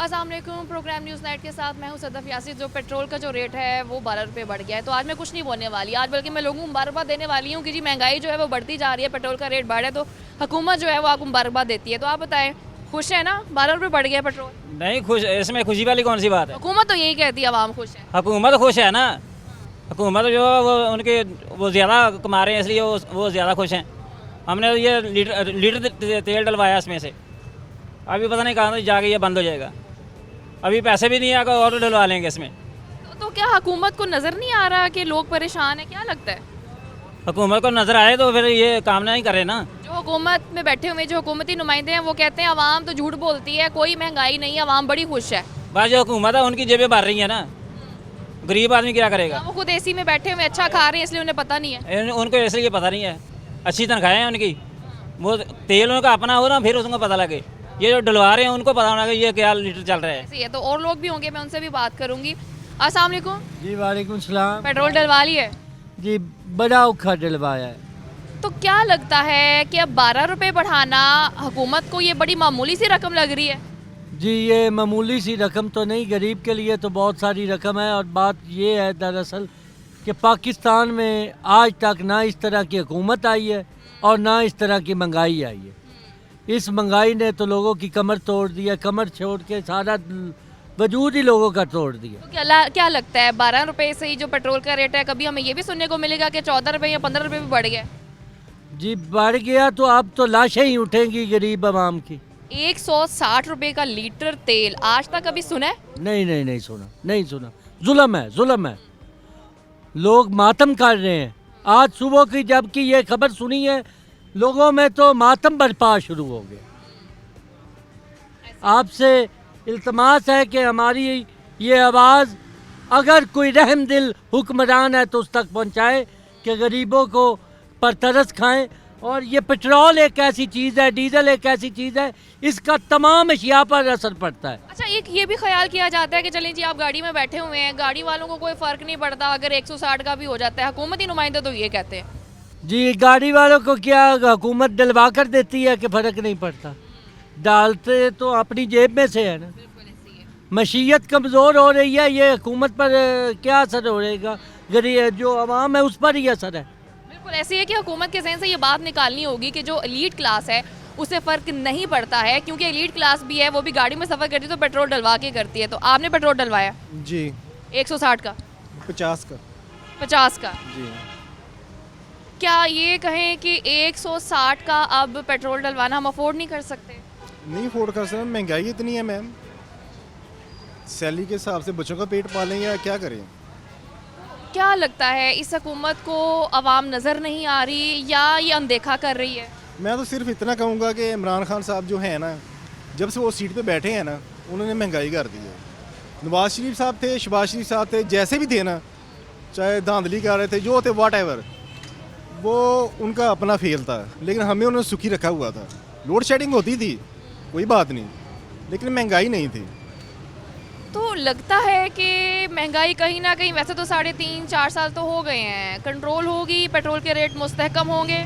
अस्सलाम वालेकुम। Programme news night के साथ मैं हूं सदफ यासिर। जो पेट्रोल का जो रेट है वो 12 रुपये बढ़ गया है, तो आज मैं कुछ नहीं बोलने वाली, आज बल्कि मैं लोगों को मुबारकबाद देने वाली हूं कि जी महंगाई जो है वो बढ़ती जा रही है, पेट्रोल का रेट बढ़ा है तो हुकूमत जो है वो आपको मुबारकबाद देती है। तो आप बताएं, खुश है ना? 12 रुपये बढ़ गया पेट्रोल। नहीं खुश, इसमें खुशी वाली कौन सी बात है। हुकूमत तो यही कहती है आवाम खुश है। हुकूमत खुश है ना, हुकूमत जो है वो उनके वो ज़्यादा कमा रहे हैं इसलिए वो ज़्यादा खुश हैं। हमने ये लीटर तेल डलवाया इसमें से, अभी पता नहीं कहाँ जाके ये बंद हो जाएगा, अभी पैसे भी नहीं आएगा और डलवा लेंगे इसमें। तो क्या हुकूमत को नज़र नहीं आ रहा कि लोग परेशान हैं? क्या लगता है हुकूमत को नज़र आए तो फिर ये काम नहीं करे ना। जो हुकूमत में बैठे हुए जो हुकूमती नुमाइंदे हैं वो कहते हैं आवाम तो झूठ बोलती है, कोई महंगाई नहीं है, आवाम बड़ी खुश है। बस जो हुकूमत है उनकी जेबें भर रही है ना, गरीब आदमी क्या करेगा। वो खुद एसी में बैठे हुए अच्छा खा रहे हैं इसलिए उन्हें पता नहीं है। उनको इसलिए पता नहीं है, अच्छी तनख्वाहें हैं उनकी, वो तेल उनका अपना हो ना फिर उसको पता लगे। ये जो डलवा रहे हैं उनको पता होना कि ये क्या लीटर चल रहा है। ऐसे ही है, तो और लोग भी होंगे, मैं उनसे भी बात करूंगी। अस्सलाम वालेकुम। जी वालेकुम सलाम। पेट्रोल डलवा ली है? जी बड़ा औखा डलवाया है। तो क्या लगता है कि अब 12 रुपये बढ़ाना हुकूमत को ये बड़ी मामूली सी रकम लग रही है? जी ये मामूली सी रकम तो नहीं, गरीब के लिए तो बहुत सारी रकम है। और बात ये है दरअसल कि पाकिस्तान में आज तक ना इस तरह की हुकूमत आई है और ना इस तरह की महंगाई आई है। इस महंगाई ने तो लोगों की कमर तोड़ दी है, कमर छोड़ के सारा वजूद ही लोगों का तोड़ दिया। तो क्या लगता है 12 रुपये से ही जो पेट्रोल का रेट है, कभी हमें ये भी सुनने को मिलेगा कि 14 रुपये या 15 रुपये भी बढ़ गया? जी बढ़ गया तो अब तो लाशें ही उठेंगी गरीब आवाम की। 160 रुपये का लीटर तेल, आज तक कभी सुना है? नहीं सुना, नहीं सुना। जुल्म है, जुल्म है। लोग मातम कर रहे हैं। आज सुबह की जबकि ये खबर सुनी है, लोगों में तो मातम बरपा शुरू हो गया। आपसे इल्तमास है कि हमारी ये आवाज़ अगर कोई रहम दिल हुक्मरान है तो उस तक पहुंचाए कि गरीबों को पर तरस खाएं। और ये पेट्रोल एक ऐसी चीज़ है, डीजल एक ऐसी चीज़ है, इसका तमाम अशिया पर असर पड़ता है। अच्छा, एक ये भी ख्याल किया जाता है कि चलें जी आप गाड़ी में बैठे हुए हैं, गाड़ी वालों को कोई फ़र्क नहीं पड़ता अगर 160 का भी हो जाता है, हुकूमती नुमाइंदे तो ये कहते हैं। जी गाड़ी वालों को क्या हुकूमत डलवा कर देती है कि फ़र्क नहीं पड़ता? डालते तो अपनी जेब में से है ना। मशीयत कमज़ोर हो रही है, ये हुकूमत पर क्या असर हो रहेगा? गरीब जो आवाम है उस पर ही असर है। बिल्कुल ऐसी है कि हुकूमत के जहन से ये बात निकालनी होगी कि जो एलीट क्लास है उसे फ़र्क नहीं पड़ता है, क्योंकि एलीट क्लास भी है, वो भी गाड़ी में सफ़र करती है तो पेट्रोल डलवा के करती है। तो आपने पेट्रोल डलवाया जी 160 का? 50 का 50 का? जी। क्या ये कहें कि 160 का अब पेट्रोल डलवाना हम अफोर्ड नहीं कर सकते? नहीं अफोर्ड कर सकते, महंगाई इतनी है मैम, सैलरी के हिसाब से बच्चों का पेट पालें या क्या करें। क्या लगता है इस हुकूमत को आवाम नज़र नहीं आ रही या ये अनदेखा कर रही है? मैं तो सिर्फ इतना कहूँगा कि इमरान खान साहब जो है ना, जब से वो सीट पे बैठे हैं ना, उन्होंने महंगाई कर दी है। नवाज शरीफ साहब थे, शहबाज शरीफ साहब थे, जैसे भी थे ना, चाहे धांधली कर रहे थे, जो थे वाट एवर, वो उनका अपना फेल था, लेकिन हमें उन्होंने सुखी रखा हुआ था। लोड शेडिंग होती थी, कोई बात नहीं, लेकिन महंगाई नहीं थी। तो लगता है कि महंगाई कहीं ना कहीं, वैसे तो 3.5-4 साल तो हो गए हैं, कंट्रोल होगी, पेट्रोल के रेट मुस्तहकम होंगे।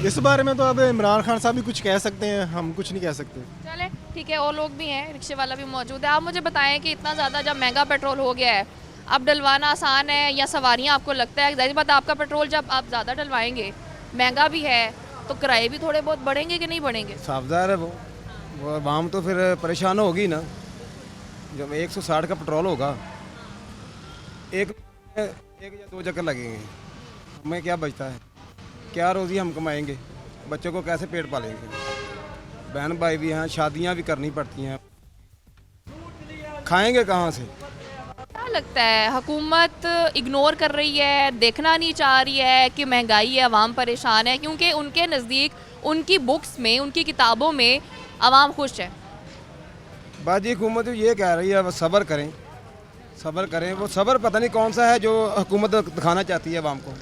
इस बारे में तो अब इमरान खान साहब भी कुछ कह सकते हैं, हम कुछ नहीं कह सकते। चले ठीक है, और लोग भी हैं, रिक्शे वाला भी मौजूद है। आप मुझे बताएं कि इतना ज़्यादा जब महंगा पेट्रोल हो गया है, अब डलवाना आसान है या सवारियाँ आपको लगता है? जाहिर बात आपका पेट्रोल जब आप ज़्यादा डलवाएंगे, महंगा भी है, तो किराए भी थोड़े बहुत बढ़ेंगे कि नहीं बढ़ेंगे? साफ ज़ाहिर है वो आवाम तो फिर परेशान होगी ना। जब 160 का पेट्रोल होगा, एक या दो चक्कर लगेंगे, हमें क्या बचता है? क्या रोज़ी हम कमाएंगे? बच्चों को कैसे पेट पालेंगे? बहन भाई भी हैं, शादियां भी करनी पड़ती हैं, खाएंगे कहाँ से? क्या लगता है हुकूमत इग्नोर कर रही है, देखना नहीं चाह रही है कि महंगाई है, आवाम परेशान है, क्योंकि उनके नज़दीक, उनकी बुक्स में, उनकी किताबों में आवाम खुश है? बाजी हुकूमत ये कह रही है बस सब्र करें, सब्र करें। वो सब्र पता नहीं कौन सा है जो हुकूमत दिखाना चाहती है आवाम को।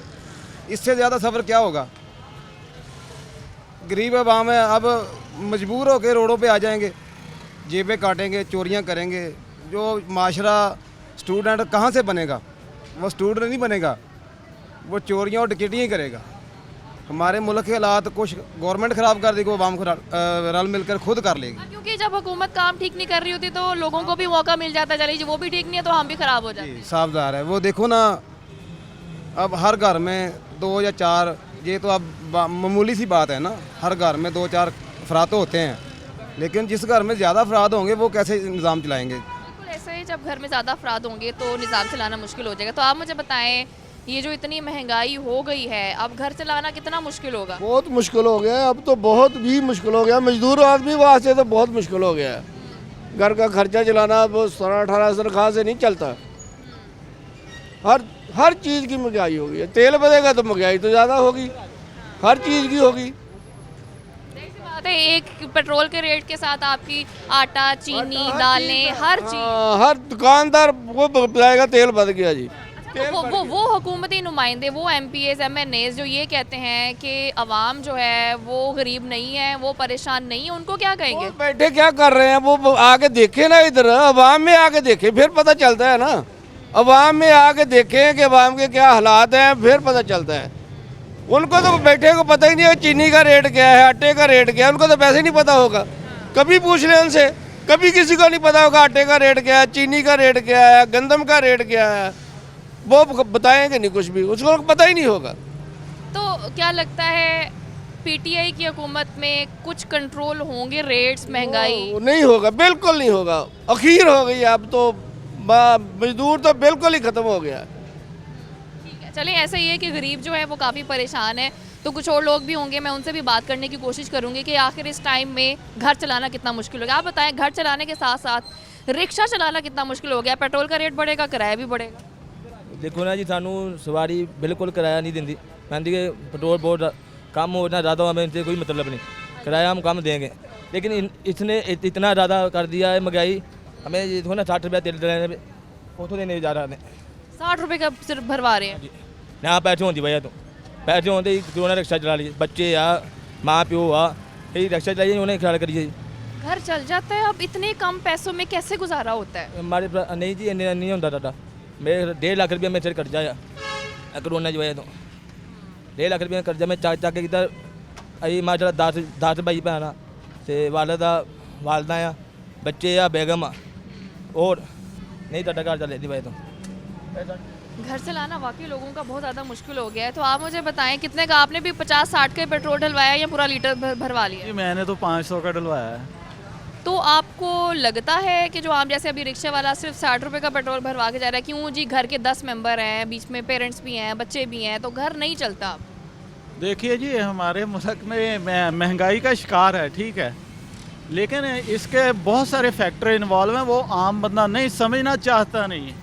इससे ज़्यादा सब्र क्या होगा? गरीब आवाम है, अब मजबूर होकर रोडों पे आ जाएंगे, जेबें काटेंगे, चोरियां करेंगे। जो माशरा स्टूडेंट कहाँ से बनेगा? वो स्टूडेंट नहीं बनेगा, वो चोरियां और डकैतियाँ ही करेगा। हमारे मुल्क के हालात कुछ गवर्नमेंट ख़राब कर देगी, वो आवाम को रल मिलकर खुद कर लेगी। हाँ, क्योंकि जब हुकूमत काम ठीक नहीं कर रही होती तो लोगों को भी मौका मिल जाता है, चलिए जी वो भी ठीक नहीं है तो हम भी खराब हो जाते हैं। साफदार है वो, देखो ना अब हर घर में 2 या 4, ये तो अब मामूली सी बात है ना, हर घर में 2-4 अफराद तो होते हैं, लेकिन जिस घर में ज़्यादा अफराद होंगे वो कैसे निज़ाम चलाएंगे। बिल्कुल ऐसे ही, जब घर में ज़्यादा अफराद होंगे तो निज़ाम चलाना मुश्किल हो जाएगा। तो आप मुझे बताएं, ये जो इतनी महंगाई हो गई है, अब घर चलाना कितना मुश्किल होगा? बहुत मुश्किल हो गया है, अब तो बहुत भी मुश्किल हो गया, मजदूर आदमी वास्ते तो बहुत मुश्किल हो गया है। घर का खर्चा चलाना अब 17-18 तनख्वाह से नहीं चलता। हर चीज़ की महंगाई हो गई है। तेल बढ़ेगा तो महंगाई तो ज़्यादा होगी, हर चीज़ की होगी। ऐसी बात है, एक पेट्रोल के रेट के साथ आपकी आटा, चीनी, दालें, हर चीज़। हर दुकानदार वो बताएगा तेल बढ़ गया जी। वो हुकूमती नुमाइंदे, वो MPs MNAs जो ये कहते हैं कि अवाम जो है वो गरीब नहीं है, वो परेशान नहीं है, उनको क्या कहेंगे? वो बैठे क्या कर रहे हैं, वो आके देखे ना, इधर अवाम में आके देखे फिर पता चलता है ना। अवाम में आके देखें कि अवाम के क्या हालात हैं, फिर पता चलता है। उनको तो बैठे को पता ही नहीं है चीनी का रेट क्या है, आटे का रेट क्या है, उनको तो वैसे नहीं पता होगा। कभी पूछ लें उनसे, कभी किसी को नहीं पता होगा आटे का रेट क्या है, चीनी का रेट क्या है, गंदम का रेट क्या है, वो बताएंगे नहीं कुछ भी, उसको पता ही नहीं होगा। तो क्या लगता है PTI की हुकूमत में कुछ कंट्रोल होंगे रेट्स, महंगाई? वो नहीं होगा, बिल्कुल नहीं होगा। अखीर हो गई अब तो, मजदूर तो बिल्कुल ही ख़त्म हो गया। ठीक है, चलें, ऐसा ही है कि गरीब जो है वो काफ़ी परेशान है, तो कुछ और लोग भी होंगे, मैं उनसे भी बात करने की कोशिश करूंगी कि आखिर इस टाइम में घर चलाना कितना मुश्किल हो गया। आप बताएं, घर चलाने के साथ साथ रिक्शा चलाना कितना मुश्किल हो गया? पेट्रोल का रेट बढ़ेगा, किराया भी बढ़ेगा। देखो ना जी, सानू सवारी बिल्कुल किराया नहीं देंदी, कहती कि पेट्रोल बहुत कम हो ना ज़्यादा हो, हमें इनसे कोई मतलब नहीं, किराया हम कम देंगे। लेकिन इसने इतना ज़्यादा कर दिया है महंगाई, हमें ये देखो ना 60 रुपया तेल देने उतो देने जा रहा है। 60 रुपये का सिर्फ भरवा रहे हैं? ना पैसे होती भैया, तो पैसे होते ही क्यों ना रिक्शा चला लीजिए, बच्चे आ, माँ प्यो आ, यही रिक्शा चलाइए, उन्हें ख्याल करिए। घर चल जाता है? अब इतने कम पैसों में कैसे गुजारा होता है? हमारे नहीं जी, इन्हें नहीं होता दादा, मेरे 1.5 लाख रुपया मेरे सिर कर्जा है कोरोना की वजह तो। 1.5 लाख रुपया कर्जा में चाक चाक किधर अभी माशा 10 भाई भैन ते वालदा आ, बच्चे आ, बेगम आ, और नहीं टाटा घर चले दी वजह तो। घर चलाना वाकई लोगों का बहुत ज़्यादा मुश्किल हो गया है। तो आप मुझे बताएं, कितने का आपने भी 50-60 का पेट्रोल डलवाया या पूरा लीटर भरवा लिया? जी मैंने तो 500 का डलवाया है। तो आपको लगता है कि जो आप जैसे अभी रिक्शे वाला सिर्फ 60 रुपये का पेट्रोल भरवा के जा रहा है, क्यों जी? घर के 10 मेंबर हैं, बीच में पेरेंट्स भी हैं, बच्चे भी हैं, तो घर नहीं चलता। देखिए जी, हमारे मुल्क में महंगाई का शिकार है, ठीक है, लेकिन इसके बहुत सारे फैक्टर इन्वॉल्व हैं, वो आम बंदा नहीं समझना चाहता नहीं है,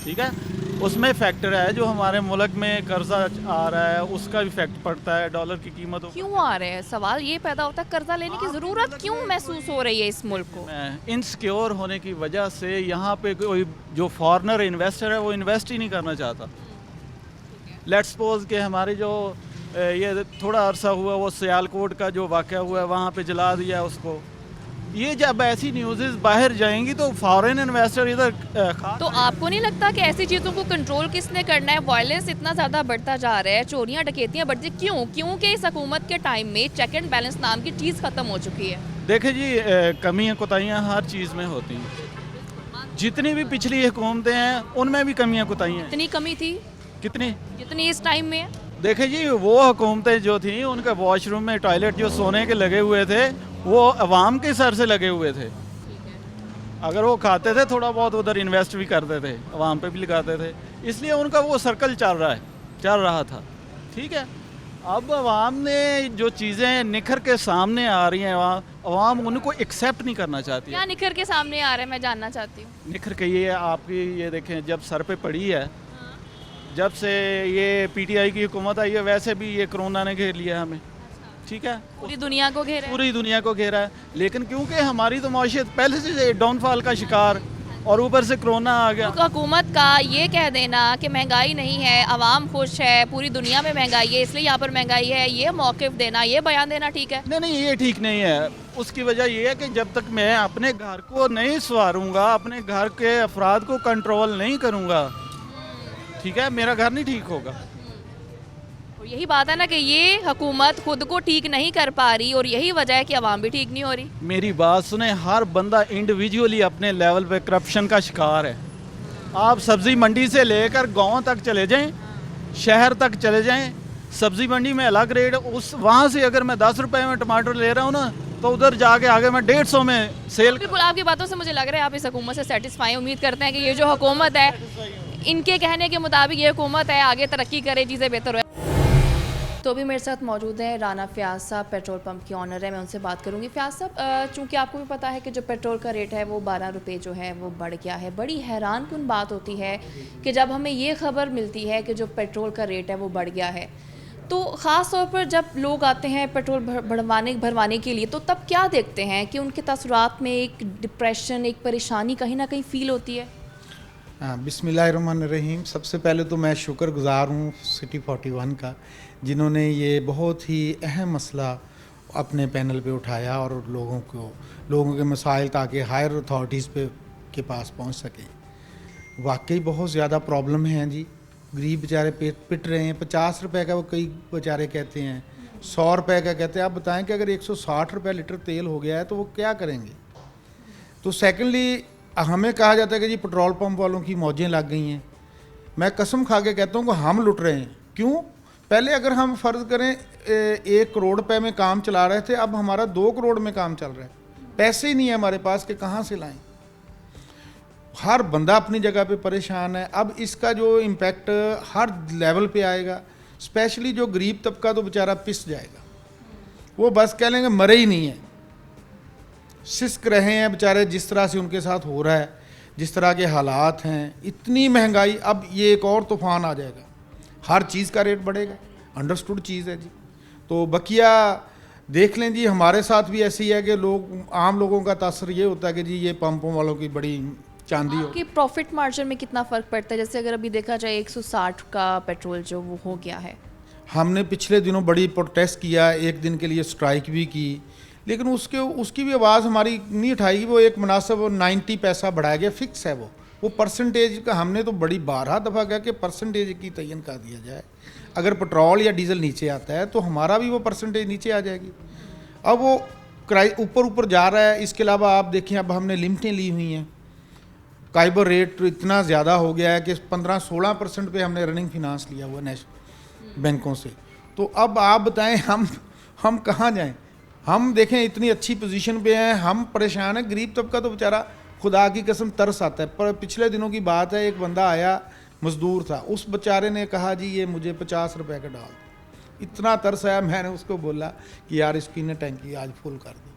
ठीक है। उसमें फैक्टर है जो हमारे मुल्क में कर्जा आ रहा है, उसका भी फैक्ट पड़ता है, डॉलर की कीमत क्यों आ रहे हैं? सवाल ये पैदा होता है, कर्जा लेने की ज़रूरत क्यों महसूस हो रही है इस मुल्क को? इनसिक्योर होने की वजह से यहाँ पे कोई जो फॉरेनर इन्वेस्टर है वो इन्वेस्ट ही नहीं करना चाहता। लेट्स सपोज कि हमारे जो ये थोड़ा अरसा हुआ वो सियालकोट का जो वाक़या हुआ है, वहाँ पे जला दिया उसको। ये जब ऐसी न्यूज़ बाहर जाएंगी तो फॉरेन इन्वेस्टर इधर तो आपको नहीं लगता कि ऐसी चीज़ों को कंट्रोल किसने करना है? वायलेंस इतना ज़्यादा बढ़ता जा रहा है, चोरियां डकैतियां बढ़ती, क्यों? क्योंकि इस हुकूमत के टाइम में चेक एंड बैलेंस नाम की चीज़ ख़त्म हो चुकी है। देखिए जी, कमियां कोताहियां हर चीज़ में होती हैं। जितनी भी पिछली हुकूमतें हैं उनमें भी कमियां कोताहियां हैं। इतनी कमी थी कितनी? जितनी इस टाइम में है। देखिए जी, वो हुकूमतें जो थी उनके वॉशरूम में टॉयलेट जो सोने के लगे हुए थे वो अवाम के सर से लगे हुए थे। अगर वो खाते थे थोड़ा बहुत उधर इन्वेस्ट भी करते थे, अवाम पे भी लगाते थे, इसलिए उनका वो सर्कल चल रहा था, ठीक है। अब अवाम ने जो चीज़ें निखर के सामने आ रही हैं, अवाम उनको एक्सेप्ट नहीं करना चाहती है। क्या निखर के सामने आ रहा है, मैं जानना चाहती हूँ। निखर के ये आपकी ये देखें, जब सर पे पड़ी है, जब से ये PTI की हुकूमत आई है, वैसे भी ये कोरोना ने घेर लिया हमें, ठीक है, पूरी दुनिया को घेरा है। पूरी दुनिया को घेरा है। लेकिन क्योंकि हमारी तो मौशियत पहले से डाउनफॉल का शिकार, और ऊपर से कोरोना आ गया। तो हुकूमत का ये कह देना कि महंगाई नहीं है, आवाम खुश है, पूरी दुनिया में महंगाई है इसलिए यहाँ पर महंगाई है, ये मौक़िफ़ देना, ये बयान देना ठीक है? नहीं, ये ठीक नहीं है। उसकी वजह ये है कि जब तक मैं अपने घर को नहीं संवारूंगा, अपने घर के अफराद को कंट्रोल नहीं करूँगा, ठीक है, मेरा घर नहीं ठीक होगा। और यही बात है ना कि ये हुकूमत खुद को ठीक नहीं कर पा रही और यही वजह है कि आवाम भी ठीक नहीं हो रही। मेरी बात सुने, हर बंदा इंडिविजुअली अपने लेवल पे करप्शन का शिकार है। आप सब्जी मंडी से लेकर गांव तक चले जाएं, शहर तक चले जाएं, सब्जी मंडी में अलग रेट, उस वहाँ से अगर मैं 10 रुपए में टमाटर ले रहा हूँ ना, तो उधर जाके आगे मैं 150 में सेल। बिल्कुल, आपकी बातों से मुझे लग रहा है आप इस हुकूमत से सेटिस्फाई, उम्मीद करते हैं कि ये जो हुकूमत है, इनके कहने के मुताबिक ये हुकूमत है, आगे तरक्की करे, चीज़ें बेहतर हो। तो अभी मेरे साथ मौजूद है राना फ़याज़ साहब, पेट्रोल पंप के ऑनर है, मैं उनसे बात करूंगी। फ़याज़ साहब, चूँकि आपको भी पता है कि जो पेट्रोल का रेट है वो 12 रुपये जो है वो बढ़ गया है। बड़ी हैरान कुन बात होती है कि जब हमें ये खबर मिलती है कि जो पेट्रोल का रेट है वो बढ़ गया है, तो ख़ास तौर पर जब लोग आते हैं पेट्रोल भरवाने के लिए, तो तब क्या देखते हैं कि उनके तसुरात में एक डिप्रेशन, एक परेशानी कहीं ना कहीं फ़ील होती है। बिस्मिल्लाहिर्रहमानिर्रहीम। सबसे पहले तो मैं शुक्रगुज़ार हूँ सिटी 41 का, जिन्होंने ये बहुत ही अहम मसला अपने पैनल पे उठाया और लोगों के मसाइल ताकि हायर अथॉरिटीज़ के पास पहुँच सकें। वाकई बहुत ज़्यादा प्रॉब्लम है जी, गरीब बेचारे पिट रहे हैं। 50 रुपए का वो कई बेचारे कहते हैं, 100 रुपए का कहते हैं। आप बताएं कि अगर 160 रुपये लीटर तेल हो गया है तो वो क्या करेंगे। तो सेकेंडली हमें कहा जाता है कि जी पेट्रोल पंप वालों की मौजें लग गई हैं। मैं कसम खा के कहता हूँ कि हम लुट रहे हैं। क्यों? पहले अगर हम फ़र्ज़ करें 1 करोड़ रुपए में काम चला रहे थे, अब हमारा 2 करोड़ में काम चल रहा है। पैसे ही नहीं है हमारे पास कि कहाँ से लाएं। हर बंदा अपनी जगह पे परेशान है। अब इसका जो इम्पेक्ट हर लेवल पे आएगा, स्पेशली जो गरीब तबका तो बेचारा पिस जाएगा। वो बस कह लेंगे मरे ही नहीं है, सिसक रहे हैं बेचारे। जिस तरह से उनके साथ हो रहा है, जिस तरह के हालात हैं, इतनी महंगाई, अब ये एक और तूफ़ान आ जाएगा, हर चीज़ का रेट बढ़ेगा। अंडरस्टूड चीज़ है जी। तो बकिया देख लें जी, हमारे साथ भी ऐसी है कि आम लोगों का तासर ये होता है कि जी ये पंपों वालों की बड़ी चांदी हो। आपकी प्रॉफिट मार्जिन में कितना फ़र्क पड़ता है? जैसे अगर अभी देखा जाए 160 का पेट्रोल जो वो हो गया है। हमने पिछले दिनों बड़ी प्रोटेस्ट किया, एक दिन के लिए स्ट्राइक भी की, लेकिन उसकी भी आवाज़ हमारी नहीं उठाई। वो एक मुनासिब 90 पैसा बढ़ाया गया, फिक्स है वो परसेंटेज का। हमने तो बड़ी 12 दफ़ा कहा कि परसेंटेज की तयन कर दिया जाए। अगर पेट्रोल या डीजल नीचे आता है तो हमारा भी वो परसेंटेज नीचे आ जाएगी। अब वो ऊपर जा रहा है। इसके अलावा आप देखें, अब हमने लिमिटें ली हुई हैं। काइबर रेट इतना ज़्यादा हो गया है कि 15-16% पे हमने रनिंग फिनांस लिया हुआ नेशनल बैंकों से। तो अब आप बताएं हम कहाँ जाएं। हम देखें इतनी अच्छी पोजीशन पे हैं, हम परेशान हैं। गरीब तबका तो बेचारा खुदा की कसम तरस आता है। पर पिछले दिनों की बात है, एक बंदा आया, मज़दूर था, उस बेचारे ने कहा जी ये मुझे 50 रुपए का डाल दो। इतना तरस आया, मैंने उसको बोला कि यार इसकी ना टैंकी आज फुल कर दो।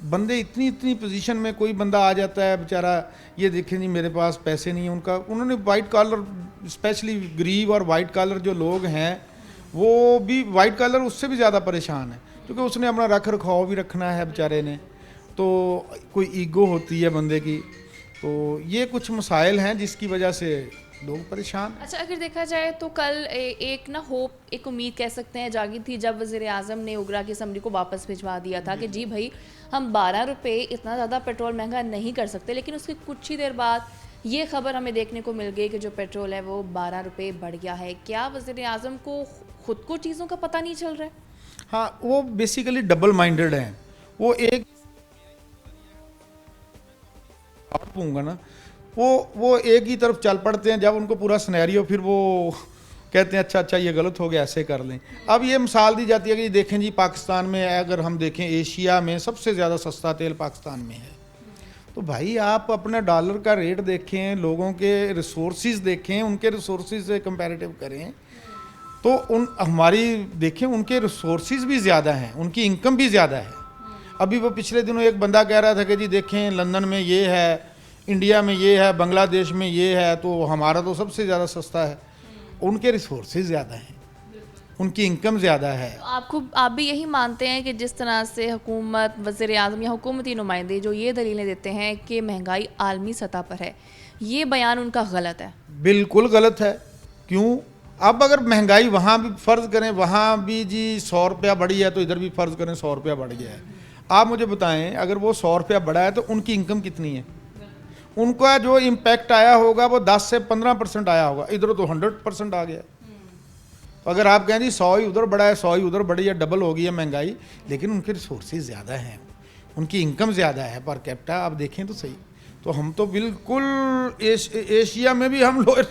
बंदे इतनी पोजीशन में कोई बंदा आ जाता है बेचारा, ये देखें जी मेरे पास पैसे नहीं है। उन्होंने वाइट कॉलर, स्पेशली गरीब और वाइट कॉलर जो लोग हैं, वो भी वाइट कॉलर उससे भी ज़्यादा परेशान है, क्योंकि उसने अपना रख रखाव भी रखना है बेचारे ने। तो कोई ईगो होती है बंदे की। तो ये कुछ मसाइल हैं जिसकी वजह से लोग परेशान। अच्छा, अगर देखा जाए तो कल एक ना होप, एक उम्मीद कह सकते हैं जागी थी, जब वज़ीर आज़म ने उगरा की असम्बली को वापस भिजवा दिया था कि जी भाई हम 12 रुपये इतना ज़्यादा पेट्रोल महंगा नहीं कर सकते। लेकिन उसके कुछ ही देर बाद ये खबर हमें देखने को मिल गई कि जो पेट्रोल है वो 12 रुपये बढ़ गया है। क्या वज़ीर आज़म को खुद को चीज़ों का पता नहीं चल रहा है? हाँ, वो बेसिकली डबल माइंडेड हैं। वो एक दूंगा ना, वो एक ही तरफ चल पड़ते हैं। जब उनको पूरा सिनेरियो, फिर वो कहते हैं अच्छा ये गलत हो गया, ऐसे कर लें। अब ये मिसाल दी जाती है कि देखें जी पाकिस्तान में, अगर हम देखें एशिया में सबसे ज़्यादा सस्ता तेल पाकिस्तान में है। तो भाई आप अपना डॉलर का रेट देखें, लोगों के रिसोर्सेज देखें, उनके रिसोर्सेज से कंपैरेटिव करें तो हमारी देखें उनके रिसोर्सेज भी ज़्यादा हैं, उनकी इनकम भी ज़्यादा है। अभी वो पिछले दिनों एक बंदा कह रहा था कि जी देखें लंदन में ये है, इंडिया में ये है, बांग्लादेश में ये है, तो हमारा तो सबसे ज़्यादा सस्ता है। उनके रिसोर्सेज ज़्यादा हैं, उनकी इनकम ज़्यादा है। तो आप भी यही मानते हैं कि जिस तरह से हुकूमत, वज़ीर आज़म या हुकूमती नुमाइंदे जो ये दलीलें देते हैं कि महंगाई आलमी सतह पर है, ये बयान उनका गलत है? बिल्कुल गलत है। क्यों? अब अगर महंगाई वहाँ भी फ़र्ज़ करें, वहाँ भी जी 100 रुपया बढ़ी है तो इधर भी फ़र्ज़ करें 100 रुपया बढ़ गया है। आप मुझे बताएं, अगर वो 100 रुपया बढ़ा है तो उनकी इनकम कितनी है? उनका जो इम्पैक्ट आया होगा वो 10 से 15% आया होगा, इधर तो 100% आ गया। तो अगर आप कहें जी 100 ही उधर बढ़ा है 100 ही उधर बढ़ी है, डबल हो गई है महंगाई, लेकिन उनके रिसोर्सेज ज़्यादा हैं, उनकी इनकम ज़्यादा है पर कैपिटा आप देखें तो सही। तो हम तो बिल्कुल एशिया में भी हम लोअर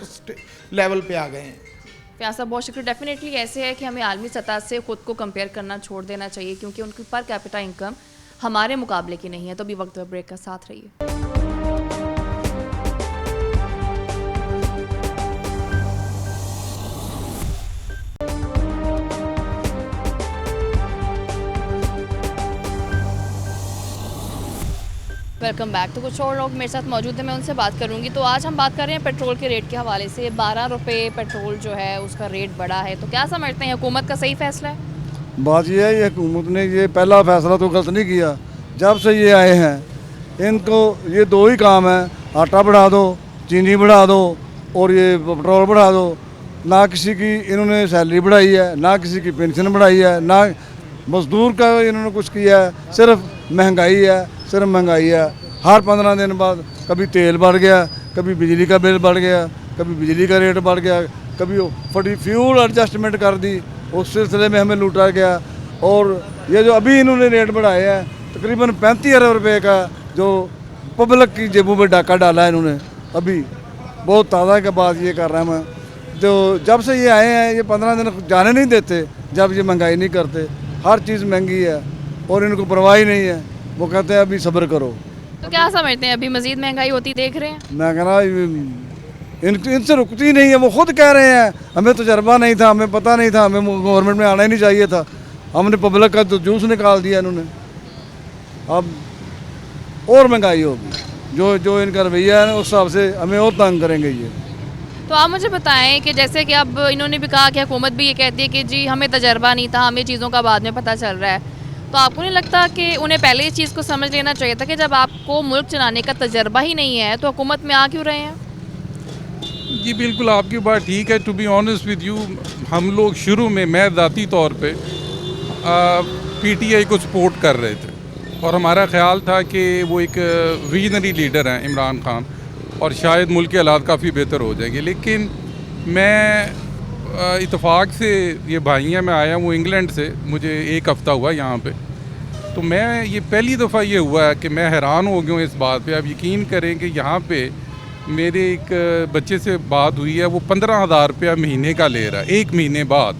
लेवल पे आ गए हैं। फयाज साहब बहुत शुक्रिया। डेफिनेटली ऐसे है कि हमें आलमी सतह से खुद को कंपेयर करना छोड़ देना चाहिए, क्योंकि उनकी पर कैपिटा इनकम हमारे मुकाबले की नहीं है। तो अभी वक्त ब्रेक का साथ रहिए। Welcome back. तो कुछ और लोग मेरे साथ मौजूद हैं, मैं उनसे बात करूंगी। तो आज हम बात कर रहे हैं पेट्रोल के रेट के हवाले से। 12 रुपये पेट्रोल जो है उसका रेट बढ़ा है, तो क्या समझते हैं हुकूमत का सही फैसला है? बात यह है, ये हुकूमत ने ये पहला फैसला तो गलत नहीं किया। जब से ये आए हैं इनको ये दो ही काम है, आटा बढ़ा दो, चीनी बढ़ा दो और ये पेट्रोल बढ़ा दो। ना किसी की इन्होंने सैलरी बढ़ाई है, ना किसी की पेंशन बढ़ाई है, ना मजदूर का इन्होंने कुछ किया है। सिर्फ महंगाई है, सिर्फ महंगाई है। हर 15 दिन बाद कभी तेल बढ़ गया, कभी बिजली का बिल बढ़ गया, कभी बिजली का रेट बढ़ गया, कभी फटी फ्यूल एडजस्टमेंट कर दी, उस सिलसिले में हमें लूटा गया। और ये जो अभी इन्होंने रेट बढ़ाए हैं तकरीबन 35 अरब रुपये का, जो पब्लिक की जेबों में डाका डाला है इन्होंने। अभी बहुत ताज़ा के बाद ये कर रहा है मैं, जो जब से ये आए हैं ये 15 दिन जाने नहीं देते जब ये महंगाई नहीं करते। हर चीज़ महंगी है और इनको परवाह ही नहीं है, वो कहते हैं अभी सब्र करो। तो क्या समझते हैं, अभी मजीद महंगाई होती देख रहे हैं? मैं कह रहा इनसे रुकती नहीं है। वो खुद कह रहे हैं हमें तजर्बा नहीं था, हमें पता नहीं था, हमें गवर्नमेंट में आना ही नहीं चाहिए था, हमने पब्लिक का तो जूस निकाल दिया इन्होंने। अब और महंगाई होगी, जो इनका रवैया है उस हिसाब से हमें और तंग करेंगे ये। तो आप मुझे बताएं कि जैसे कि अब इन्होंने भी कहा कि हुकूमत भी ये कहती है कि जी हमें तजर्बा नहीं था, हमें चीज़ों का बाद में पता चल रहा है। तो आपको नहीं लगता कि उन्हें पहले इस चीज़ को समझ लेना चाहिए था कि जब आपको मुल्क चलाने का तजर्बा ही नहीं है तो हुकूमत में आ क्यों रहे हैं? जी बिल्कुल आपकी बात ठीक है। To be honest with you, हम लोग शुरू में, मैं ज़ाती तौर पे पीटीआई को सपोर्ट कर रहे थे और हमारा ख्याल था कि वो एक विजनरी लीडर हैं इमरान खान और शायद मुल्क के हालात काफ़ी बेहतर हो जाएंगे। लेकिन मैं इत्तेफाक से, ये भाई हैं, मैं आया हूँ इंग्लैंड से, मुझे 1 हफ़्ता हुआ यहाँ पे, तो मैं ये पहली दफ़ा ये हुआ है कि मैं हैरान हो गया हूँ इस बात पे। आप यकीन करें कि यहाँ पे मेरे एक बच्चे से बात हुई है, वो 15,000 रुपया महीने का ले रहा है 1 महीने बाद।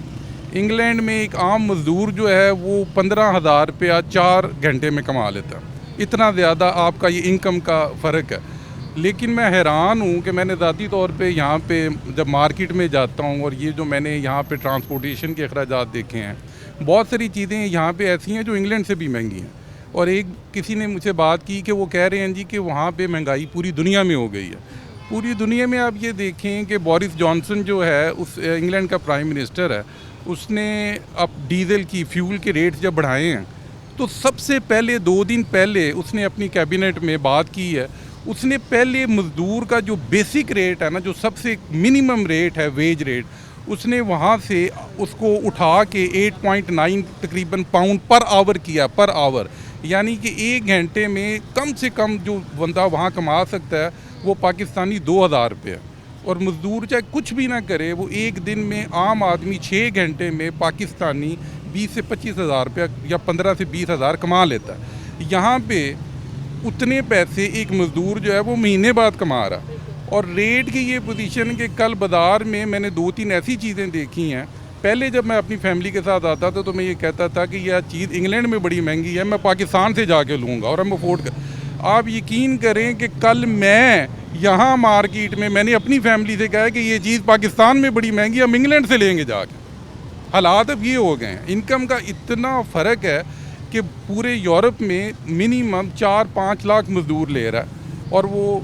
इंग्लैंड में एक आम मज़दूर जो है वो 15,000 रुपया 4 घंटे में कमा लेता है। इतना ज़्यादा आपका ये इनकम का फ़र्क है। लेकिन मैं हैरान हूँ कि मैंने ज़ाती तौर पे यहाँ पे जब मार्केट में जाता हूँ और ये जो मैंने यहाँ पे ट्रांसपोर्टेशन के अखराजात देखे हैं, बहुत सारी चीज़ें यहाँ पे ऐसी हैं जो इंग्लैंड से भी महंगी हैं। और एक किसी ने मुझसे बात की कि वो कह रहे हैं जी कि वहाँ पे महंगाई पूरी दुनिया में हो गई है। पूरी दुनिया में आप ये देखें कि बोरिस जॉनसन जो है उस इंग्लैंड का प्राइम मिनिस्टर है, उसने अब डीजल की फ्यूल के रेट जब बढ़ाए हैं तो सबसे पहले 2 दिन पहले उसने अपनी कैबिनेट में बात की है। उसने पहले मज़दूर का जो बेसिक रेट है ना, जो सबसे मिनिमम रेट है, वेज रेट, उसने वहाँ से उसको उठा के 8.9 तकरीबन पाउंड पर आवर किया, पर आवर। यानी कि 1 घंटे में कम से कम जो बंदा वहाँ कमा सकता है वो पाकिस्तानी 2,000 रुपये है। और मज़दूर चाहे कुछ भी ना करे, वो एक दिन में आम आदमी 6 घंटे में पाकिस्तानी 20 से 25 हज़ार रुपया या 15 से 20 हज़ार कमा लेता है। यहाँ पे उतने पैसे एक मज़दूर जो है वो महीने बाद कमा रहा। और रेट की ये पोजीशन कि कल बाज़ार में मैंने 2-3 ऐसी चीज़ें देखी हैं। पहले जब मैं अपनी फैमिली के साथ आता था तो मैं ये कहता था कि यह चीज़ इंग्लैंड में बड़ी महंगी है, मैं पाकिस्तान से जाके लूँगा और हम अफोर्ड कर। आप यकीन करें कि कल मैं यहाँ मार्केट में मैंने अपनी फैमिली से कहा कि ये चीज़ पाकिस्तान में बड़ी महंगी, हम इंग्लैंड से लेंगे जाके। हालात अब ये हो गए हैं, इनकम का इतना फ़र्क है कि पूरे यूरोप में मिनिमम 4-5 लाख मज़दूर ले रहा है और वो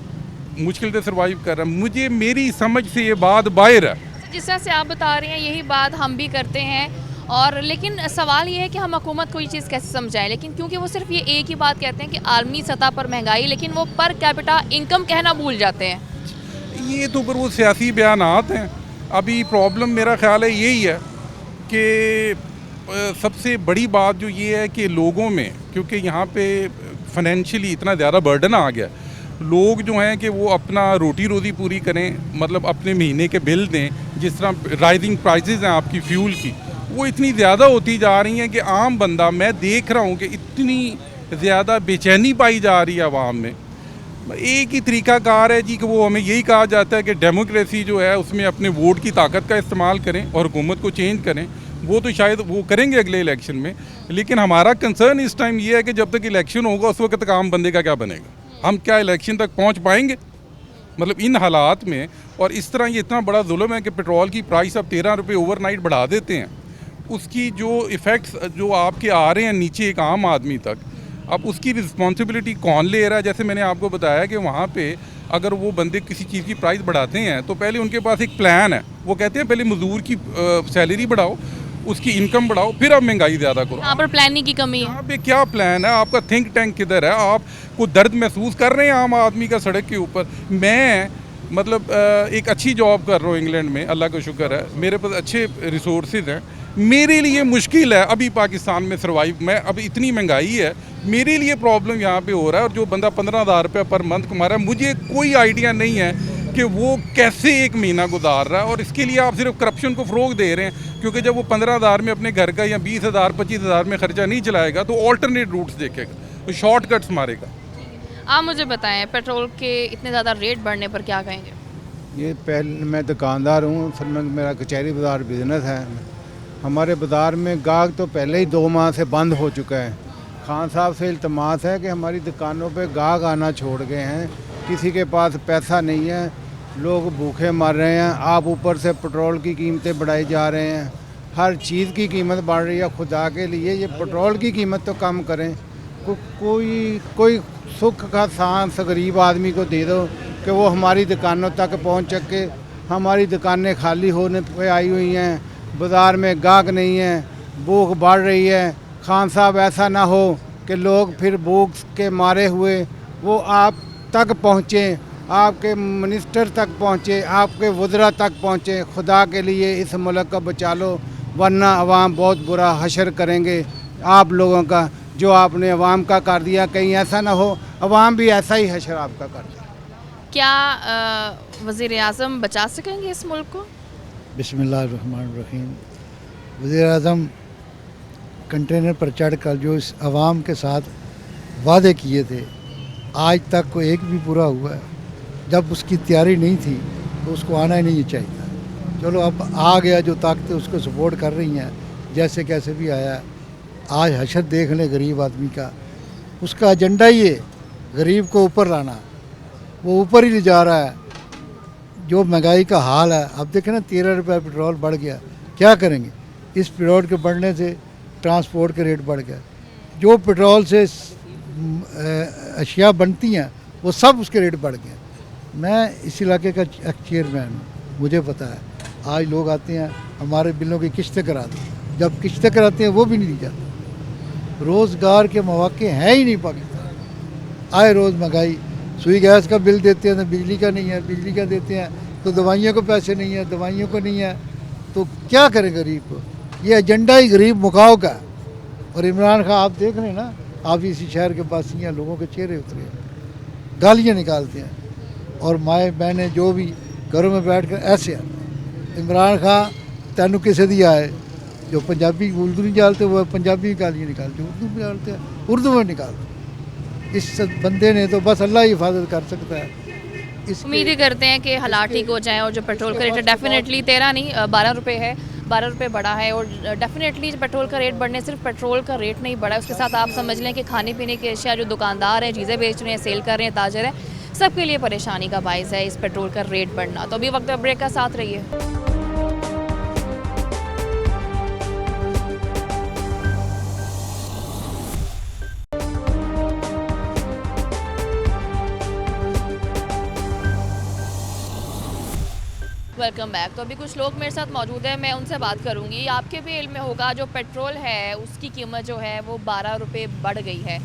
मुश्किल से सर्वाइव कर रहा है। मुझे मेरी समझ से ये बात बाहर है। जिस तरह से आप बता रहे हैं यही बात हम भी करते हैं, और लेकिन सवाल ये है कि हम हुकूमत को ये चीज़ कैसे समझाएं। लेकिन क्योंकि वो सिर्फ ये एक ही बात कहते हैं कि आलमी सतह पर महंगाई, लेकिन वो पर कैपिटा इनकम कहना भूल जाते हैं। ये तो पर वो सियासी बयानात हैं। अभी प्रॉब्लम मेरा ख्याल है यही है कि सबसे बड़ी बात जो ये है कि लोगों में, क्योंकि यहाँ पे फाइनेंशियली इतना ज़्यादा बर्डन आ गया, लोग जो हैं कि वो अपना रोटी रोज़ी पूरी करें, मतलब अपने महीने के बिल दें। जिस तरह राइजिंग प्राइसेस हैं आपकी फ्यूल की, वो इतनी ज़्यादा होती जा रही हैं कि आम बंदा, मैं देख रहा हूँ कि इतनी ज़्यादा बेचैनी पाई जा रही है आवाम में। एक ही तरीक़ाकार है जी कि वो हमें यही कहा जाता है कि डेमोक्रेसी जो है उसमें अपने वोट की ताकत का इस्तेमाल करें और हुकूमत को चेंज करें। वो तो शायद वो करेंगे अगले इलेक्शन में, लेकिन हमारा कंसर्न इस टाइम ये है कि जब तक इलेक्शन होगा उस वक्त तक आम बंदे का क्या बनेगा। हम क्या इलेक्शन तक पहुंच पाएंगे? मतलब इन हालात में, और इस तरह ये इतना बड़ा जुल्म है कि पेट्रोल की प्राइस अब 13 रुपये ओवरनाइट बढ़ा देते हैं। उसकी जो इफ़ेक्ट्स जो आपके आ रहे हैं नीचे एक आम आदमी तक, अब उसकी रिस्पॉन्सिबिलिटी कौन ले रहा है? जैसे मैंने आपको बताया कि वहाँ पे अगर वो बंदे किसी चीज़ की प्राइस बढ़ाते हैं तो पहले उनके पास एक प्लान है। वो कहते हैं पहले मजदूर की सैलरी बढ़ाओ, उसकी इनकम बढ़ाओ, फिर अब महंगाई ज़्यादा करो। यहाँ पर प्लानिंग की कमी है। यहाँ पे क्या प्लान है? आपका थिंक टैंक किधर है? आपको दर्द महसूस कर रहे हैं आम आदमी का सड़क के ऊपर? मैं मतलब एक अच्छी जॉब कर रहा हूँ इंग्लैंड में, अल्लाह का शुक्र है, मेरे पास अच्छे रिसोर्सेज हैं। मेरे लिए मुश्किल है अभी पाकिस्तान में सर्वाइव। मैं अब इतनी महंगाई है, मेरे लिए प्रॉब्लम यहाँ पे हो रहा है। और जो बंदा 15,000 रुपये पर मंथ कमा रहा है, मुझे कोई आइडिया नहीं है कि वो कैसे एक महीना गुजार रहा है। और इसके लिए आप सिर्फ करप्शन को फ़रोग दे रहे हैं, क्योंकि जब वो 15,000 में अपने घर का या 20,000 25,000 में ख़र्चा नहीं चलाएगा तो ऑल्टरनेट रूट्स देखेगा, तो शॉर्टकट्स मारेगा। आप मुझे बताएं, पेट्रोल के इतने ज़्यादा रेट बढ़ने पर क्या कहेंगे? ये पहले मैं दुकानदार हूँ, फिर मैं मेरा कचहरी बाज़ार बिज़नेस है। हमारे बाज़ार में गाहक तो पहले ही 2 माह से बंद हो चुका है। खान साहब से इल्तमास है कि हमारी दुकानों पे गाहक आना छोड़ गए हैं, किसी के पास पैसा नहीं है, लोग भूखे मर रहे हैं। आप ऊपर से पेट्रोल की कीमतें बढ़ाई जा रहे हैं, हर चीज़ की कीमत बढ़ रही है। खुदा के लिए ये पेट्रोल की कीमत तो कम करें। कोई सुख का सांस गरीब आदमी को दे दो कि वो हमारी दुकानों तक पहुंच सके। हमारी दुकानें खाली होने पे आई हुई हैं, बाज़ार में गाहक नहीं है, भूख बढ़ रही है। खान साहब ऐसा ना हो कि लोग फिर भूख के मारे हुए वो आप तक पहुँचे, आपके मिनिस्टर तक पहुँचे, आपके वज़रा तक पहुँचे। खुदा के लिए इस मुल्क को बचा लो, वरना अवाम बहुत बुरा हशर करेंगे आप लोगों का, जो आपने अवाम का कर दिया। कहीं ऐसा ना हो अवाम भी ऐसा ही हशर आपका कर दे। क्या वज़ीर आज़म बचा सकेंगे इस मुल्क को? बिस्मिल्लाहिर्रहमानिर्रहीम। वज़ीर आज़म कंटेनर पर चढ़कर जो इस अवाम के साथ वादे किए थे, आज तक कोई एक भी पूरा हुआ है। जब उसकी तैयारी नहीं थी तो उसको आना ही नहीं चाहिए था। चलो अब आ गया, जो ताकतें उसको सपोर्ट कर रही हैं, जैसे कैसे भी आया। आज हशर देख लें गरीब आदमी का, उसका एजेंडा ही है गरीब को ऊपर लाना, वो ऊपर ही ले जा रहा है। जो महंगाई का हाल है, अब देखें ना, 13 रुपये पेट्रोल बढ़ गया, क्या करेंगे? इस पेट्रोल के बढ़ने से ट्रांसपोर्ट के रेट बढ़ गया, जो पेट्रोल से अशिया बनती हैं वो सब उसके रेट बढ़ गए। मैं इस इलाके का चेयरमैन हूँ, मुझे पता है। आज लोग आते हैं, हमारे बिलों की किश्तें कराते हैं, जब किश्तें कराते हैं वो भी नहीं दी जाती। रोज़गार के मौके हैं ही नहीं पाकिस्तान। आए रोज़ महंगाई, सुई गैस का बिल देते हैं तो बिजली का नहीं है, बिजली का देते हैं तो दवाइयों को पैसे नहीं है, दवाइयों को नहीं है, तो क्या करें गरीब को? ये एजेंडा ही गरीब मुकाओ का। और इमरान खान आप देख रहे हैं ना, आप इसी शहर के बासी हैं, लोगों के चेहरे उतरे हैं, गालियाँ निकालते हैं, और माएँ बहनें जो भी घरों में बैठ कर ऐसे आते हैं। इमरान खान तेनू किसे दिया है? जो पंजाबी उर्दू नहीं जानते वो पंजाबी गालियाँ निकालते, उर्दू में डालते हैं, उर्दू में निकालते हैं। इस बंदे ने तो बस अल्लाह ही हिफाजत कर सकता है। उम्मीद ही करते हैं कि हालात ठीक हो जाएं और जो पेट्रोल का रेट है डेफिनेटली 13 नहीं 12 रुपये है, 12 रुपये बढ़ा है। और डेफिनेटली पेट्रोल का रेट बढ़ने सिर्फ पेट्रोल का रेट नहीं बढ़ा है, उसके साथ आप समझ लें कि खाने पीने की अशिया, जो दुकानदार हैं, चीज़ें बेच रहे हैं, सेल कर रहे हैं, ताजर हैं, सबके लिए परेशानी का बाइस है इस पेट्रोल का रेट बढ़ना। तो अभी वक्त ब्रेक का साथ रहिए। Welcome back. तो अभी कुछ लोग मेरे साथ मौजूद हैं, मैं उनसे बात करूंगी। आपके भी इल्म में होगा, जो पेट्रोल है उसकी कीमत जो है वो 12 रुपये बढ़ गई है।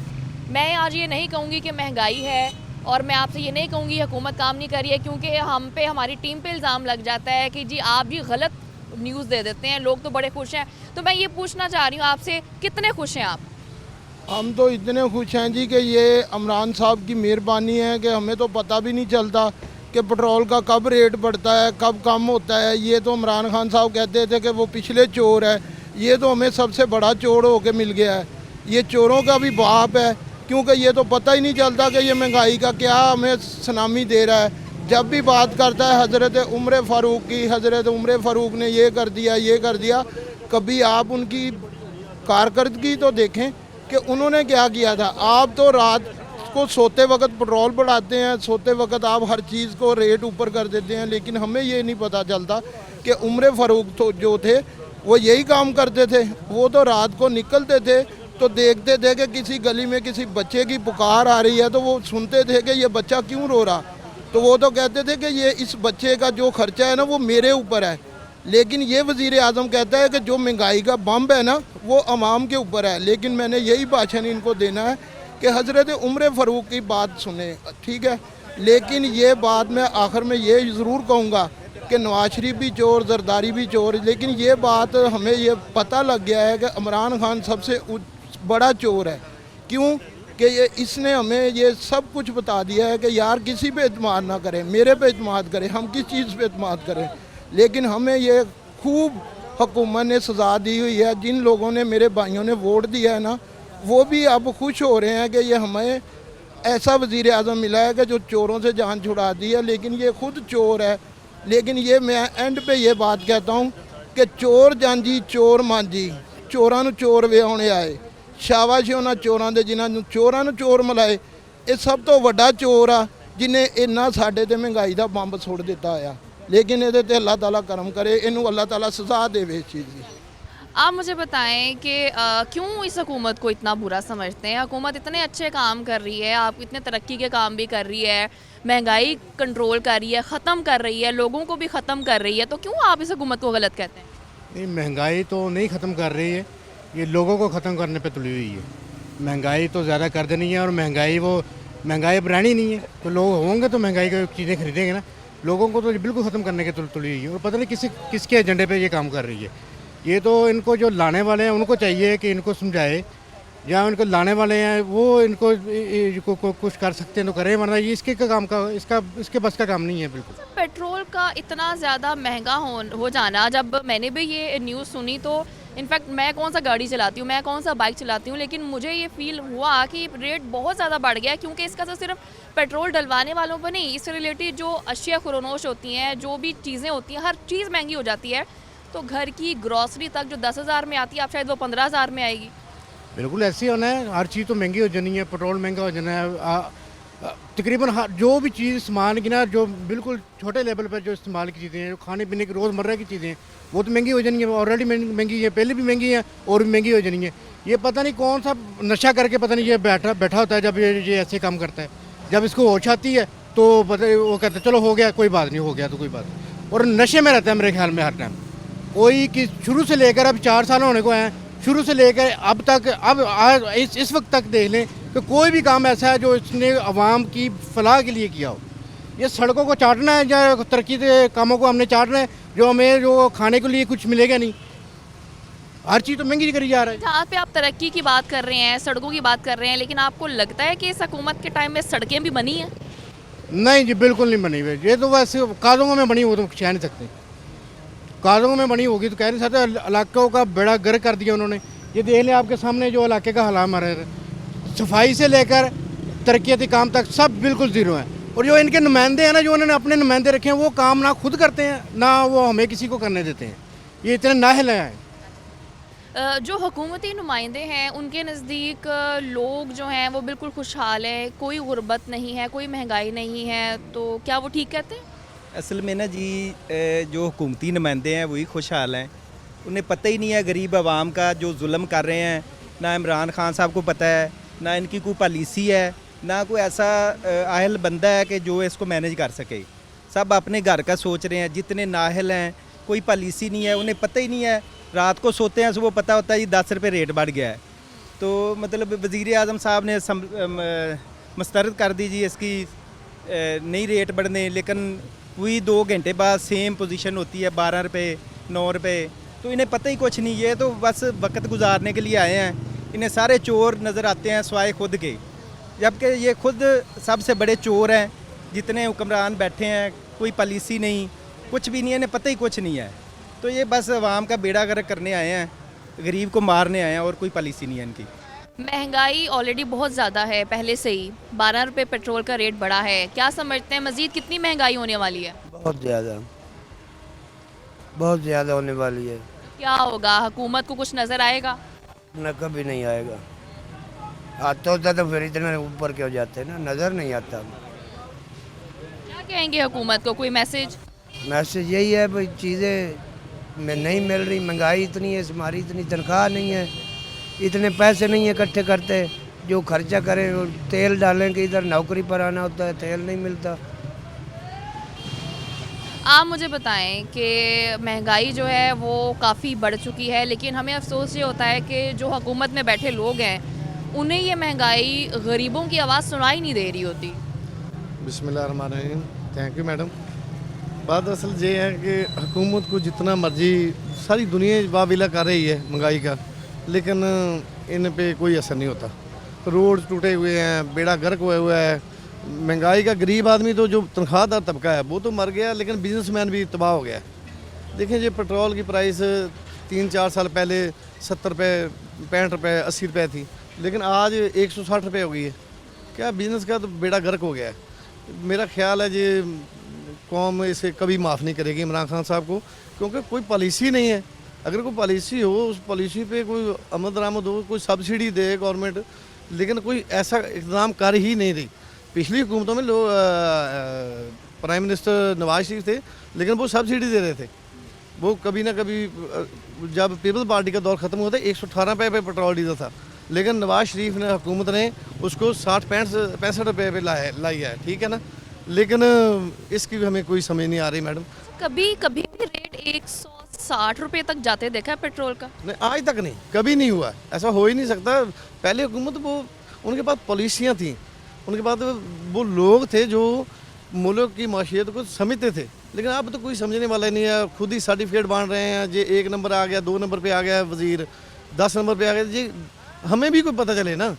मैं आज ये नहीं कहूँगी कि महंगाई है, और मैं आपसे ये नहीं कहूँगी हुकूमत काम नहीं कर रही है, क्योंकि हम पे, हमारी टीम पे इल्ज़ाम लग जाता है कि जी आप भी गलत न्यूज़ दे देते हैं, लोग तो बड़े खुश हैं। तो मैं ये पूछना चाह रही हूँ आपसे, कितने खुश हैं आप? हम तो इतने खुश हैं जी कि ये इमरान साहब की मेहरबानी है कि हमें तो पता भी नहीं चलता कि पेट्रोल का कब रेट बढ़ता है, कब कम होता है। ये तो इमरान खान साहब कहते थे कि वो पिछले चोर है, ये तो हमें सबसे बड़ा चोर होके मिल गया है। ये चोरों का भी बाप है, क्योंकि ये तो पता ही नहीं चलता कि ये महंगाई का क्या हमें सुनामी दे रहा है। जब भी बात करता है हज़रत उमर फ़ारूक की, हज़रत उमर फ़ारूक ने ये कर दिया, ये कर दिया। कभी आप उनकी कारकर्दगी तो देखें कि उन्होंने क्या किया था। आप तो रात को सोते वक्त पेट्रोल बढ़ाते हैं, सोते वक्त आप हर चीज़ को रेट ऊपर कर देते हैं, लेकिन हमें ये नहीं पता चलता कि उमर फ़ारूक तो जो थे वो यही काम करते थे। वो तो रात को निकलते थे तो देखते थे कि किसी गली में किसी बच्चे की पुकार आ रही है, तो वो सुनते थे कि ये बच्चा क्यों रो रहा, तो वो तो कहते थे कि ये इस बच्चे का जो खर्चा है ना वो मेरे ऊपर है। लेकिन ये वज़ीर आज़म कहता है कि जो महंगाई का बम्ब है ना वो अवाम के ऊपर है। लेकिन मैंने यही भाषण इनको देना है कि हज़रत उमर फ़ारूक की बात सुने, ठीक है। लेकिन ये बात मैं आखिर में ये ज़रूर कहूँगा कि नवाज शरीफ भी चोर, जरदारी भी चोर। लेकिन ये बात हमें ये पता लग गया है कि इमरान खान सबसे बड़ा चोर है। क्यों कि ये इसने हमें ये सब कुछ बता दिया है कि यार किसी पे एतमाद ना करें, मेरे पे एतमाद करें, हम किस चीज़ पे एतमाद करें। लेकिन हमें ये खूब हुकूमत ने सज़ा दी हुई है। जिन लोगों ने, मेरे भाइयों ने वोट दिया है ना, वो भी अब खुश हो रहे हैं कि ये हमें ऐसा वज़ीर आज़म मिला है कि जो चोरों से जान छुड़ा दी है। लेकिन ये खुद चोर है। लेकिन ये मैं एंड पे ये बात कहता हूँ कि चोर ਜਾਂਦੀ चोर ਮਾਂਜੀ, चोरां ਨੂੰ चोर ਵਿਆਹੁਣੇ ਆਏ। शाबाश ਉਹਨਾਂ ਚੋਰਾਂ ਦੇ ਜਿਨ੍ਹਾਂ ਨੂੰ ਚੋਰਾਂ ਨੂੰ ਚੋਰ ਮਿਲਾਏ। ਇਹ ਸਭ ਤੋਂ ਵੱਡਾ ਚੋਰ ਆ ਜਿਨੇ ਇੰਨਾ ਸਾਡੇ ਤੇ ਮਹਿੰਗਾਈ ਦਾ ਬੰਬ ਸੁੱਟ ਦਿੱਤਾ ਆ। लेकिन ਇਹਦੇ ਤੇ अल्लाह ताला करम करे, इनू अल्लाह ताला सज़ा देवे इस चीज़ की। आप मुझे बताएं कि क्यों इस हुकूमत को इतना बुरा समझते हैं। हुकूमत इतने अच्छे काम कर रही है, आप इतने तरक्की के काम भी कर रही है, महंगाई कंट्रोल कर रही है, ख़त्म कर रही है, लोगों को भी ख़त्म कर रही है, तो क्यों आप इस हुकूमत को गलत कहते हैं? नहीं, महंगाई तो नहीं ख़त्म कर रही है, ये लोगों को ख़त्म करने पे तुली हुई है। महंगाई तो ज़्यादा कर देनी है, और महंगाई अब रहनी नहीं है। तो लोग होंगे तो महंगाई की चीज़ें खरीदेंगे ना। लोगों को तो बिल्कुल ख़त्म करने की तुली हुई है, और पता नहीं किसके एजेंडे पे ये काम कर रही है। ये तो इनको जो लाने वाले हैं उनको चाहिए कि इनको समझाए, या उनको लाने वाले हैं वो इनको कुछ कर सकते हैं तो करें, वरना ये इसके बस का काम नहीं है बिल्कुल। पेट्रोल का इतना ज़्यादा महंगा हो जाना, जब मैंने भी ये न्यूज़ सुनी तो इनफैक्ट मैं कौन सा गाड़ी चलाती हूँ, मैं कौन सा बाइक चलाती हूँ, लेकिन मुझे ये फील हुआ कि रेट बहुत ज़्यादा बढ़ गया है। क्योंकि इसका तो सिर्फ पेट्रोल डलवाने वालों पर नहीं, इससे रिलेटेड जो अशिया खुरोनोश होती हैं, जो भी चीज़ें होती हैं, हर चीज़ महंगी हो जाती है। तो घर की ग्रॉसरी तक जो 10,000 में आती है, आप शायद वो 15,000 में आएगी। बिल्कुल ऐसे होना है, हर चीज़ तो महंगी हो जानी है, पेट्रोल महंगा हो जाना है। तकरीबन जो भी चीज़ सामान की ना, जो बिल्कुल छोटे लेवल पर जो इस्तेमाल की चीज़ें हैं, खाने पीने की रोज़मर्रा की चीज़ें, वो तो महंगी हो जानी है। ऑलरेडी महंगी है, पहले भी महंगी है और भी महंगी हो जानी है। ये पता नहीं कौन सा नशा करके पता नहीं ये बैठा होता है जब ये ऐसे काम करता है। जब इसको होश आती है तो पता वो कहता है चलो हो गया, कोई बात नहीं, हो गया तो कोई बात नहीं। और नशे में रहता है मेरे ख्याल में हर टाइम। कोई कि शुरू से लेकर अब 4 साल होने को हैं, शुरू से लेकर अब तक, अब इस वक्त तक देख लें कि कोई भी काम ऐसा है जो इसने आवाम की फलाह के लिए किया हो। ये सड़कों को चाटना है या तरक्की के कामों को हमने चाटना है, जो हमें जो खाने के लिए कुछ मिलेगा नहीं। हर चीज़ तो महंगी करी जा रहा है। जहाँ पे आप तरक्की की बात कर रहे हैं, सड़कों की बात कर रहे हैं, लेकिन आपको लगता है कि इस हुकूमत के टाइम में सड़कें भी बनी हैं? नहीं जी, बिल्कुल नहीं बनी हुई। ये तो वैसे कागज़ों में बनी हो तो कह नहीं सकते। कागज़ों में बनी होगी तो कह नहीं सकते। इलाकों का बेड़ा गर्क कर दिया उन्होंने। ये देख लें आपके सामने जो इलाके का हालात हमारे, सफाई से लेकर तरक्याती काम तक सब बिल्कुल ज़ीरो है। और जो इनके नुमाइंदे हैं ना, जो उन्होंने अपने नुमाइंदे रखे हैं, वो काम ना खुद करते हैं ना वो हमें किसी को करने देते हैं। ये इतने नाअहल हैं। जो हुकूमती नुमाइंदे हैं उनके नज़दीक लोग जो हैं वो बिल्कुल खुशहाल है, कोई गुर्बत नहीं है, कोई महंगाई नहीं है, तो क्या वो ठीक कहते हैं? असल में ना जी, जो हुकूमती नुमाइंदे हैं वही खुशहाल हैं। उन्हें पता ही नहीं है गरीब आवाम का जो जुल्म कर रहे हैं। ना इमरान खान साहब को पता है, ना इनकी कोई पॉलिसी है, ना कोई ऐसा आहल बंदा है कि जो इसको मैनेज कर सके। सब अपने घर का सोच रहे हैं। जितने नाअहल हैं, कोई पॉलिसी नहीं है, उन्हें पता ही नहीं है। रात को सोते हैं, सुबह पता होता है जी 10 रुपये रेट बढ़ गया है। तो मतलब वज़ीर आज़म साहब ने मुस्तरद कर दी जी इसकी नई रेट बढ़ने, लेकिन वही 2 घंटे बाद सेम पोजीशन होती है 12 रुपये 9 रुपये। तो इन्हें पता ही कुछ नहीं। ये तो बस वक्त गुजारने के लिए आए हैं इन्हें सारे चोर नज़र आते हैं स्वाय खुद के, जबकि ये खुद सबसे बड़े चोर हैं। जितने हुक्मरान बैठे हैं कोई पॉलिसी नहीं, कुछ भी नहीं है, इन्हें पता ही कुछ नहीं है। तो ये बस आवाम का बेड़ा गर्क करने आए हैं, गरीब को मारने आए हैं, और कोई पॉलिसी नहीं है इनकी। महंगाई ऑलरेडी बहुत ज़्यादा है, पहले से ही 12 रुपये पेट्रोल का रेट बढ़ा है। क्या समझते हैं मज़ीद कितनी महंगाई होने वाली है? बहुत ज़्यादा होने वाली है। क्या होगा, हुकूमत को कुछ नज़र आएगा? न कभी नहीं आएगा, आता होता तो फिर इतना ऊपर क्यों जाते ना, नज़र नहीं आता। क्या कहेंगे हुकूमत को, कोई मैसेज? मैसेज यही है भाई, चीज़ें में नहीं मिल रही, महंगाई इतनी है, हमारी इतनी तनख्वाह नहीं है, इतने पैसे नहीं है इकट्ठे करते जो खर्चा करें। और तेल डालें कि इधर नौकरी पर आना होता है, तेल नहीं मिलता। आप मुझे बताएं कि महंगाई जो है वो काफ़ी बढ़ चुकी है, लेकिन हमें अफसोस ये होता है कि जो हुकूमत में बैठे लोग हैं उन्हें ये महंगाई गरीबों की आवाज़ सुनाई नहीं दे रही होती। बिस्मिल्लाहिर्रहमानिर्रहीम। Thank you madam. बात असल ये है कि हुकूमत को जितना मर्जी सारी दुनिया वाबिला कर रही है महंगाई का, लेकिन इन पे कोई असर नहीं होता। रोड टूटे हुए हैं, बेड़ा गर्क हुआ है। महंगाई का गरीब आदमी तो जो तनख्वाहदार तबका है वो तो मर गया, लेकिन बिजनेसमैन भी तबाह हो गया। देखें ये पेट्रोल की प्राइस 3-4 साल पहले 70 रुपये, 65 रुपये, 80 रुपये थी, लेकिन आज 160 रुपये हो गई है। क्या बिज़नेस का तो बेड़ा गर्क हो गया है। मेरा ख्याल है ये कौम इसे कभी माफ़ नहीं करेगी इमरान खान साहब को, क्योंकि कोई पॉलिसी नहीं है। अगर कोई पॉलिसी हो, उस पॉलिसी पे कोई आमद दरामद हो, कोई सब्सिडी दे गवर्नमेंट, लेकिन कोई ऐसा इक़दाम कर ही नहीं रही। पिछली हुकूमतों में लोग प्राइम मिनिस्टर नवाज शरीफ थे, लेकिन वो सब्सिडी दे रहे थे। वो कभी ना कभी जब पीपल्स पार्टी का दौर ख़त्म हुआ था 118 रुपये पे पेट्रोल डीजल था, लेकिन नवाज शरीफ ने हुकूमत ने उसको 65 रुपये पे लाई है, ठीक है ना। लेकिन इसकी भी हमें कोई समझ नहीं आ रही मैडम। कभी कभी भी रेट 160 रुपये तक जाते देखा है पेट्रोल का? नहीं, आज तक नहीं, कभी नहीं हुआ, ऐसा हो ही नहीं सकता। पहले हुकूमत वो उनके पास पॉलिसियाँ थी, उनके बाद वो लोग थे जो मुल्क की माशियत को समझते थे, लेकिन अब तो कोई समझने वाला ही नहीं है। खुद ही सर्टिफिकेट बांट रहे हैं, ये 1 नंबर आ गया, 2 नंबर पे आ गया वज़ीर, 10 नंबर पे आ गया जी। हमें भी कोई पता चले ना,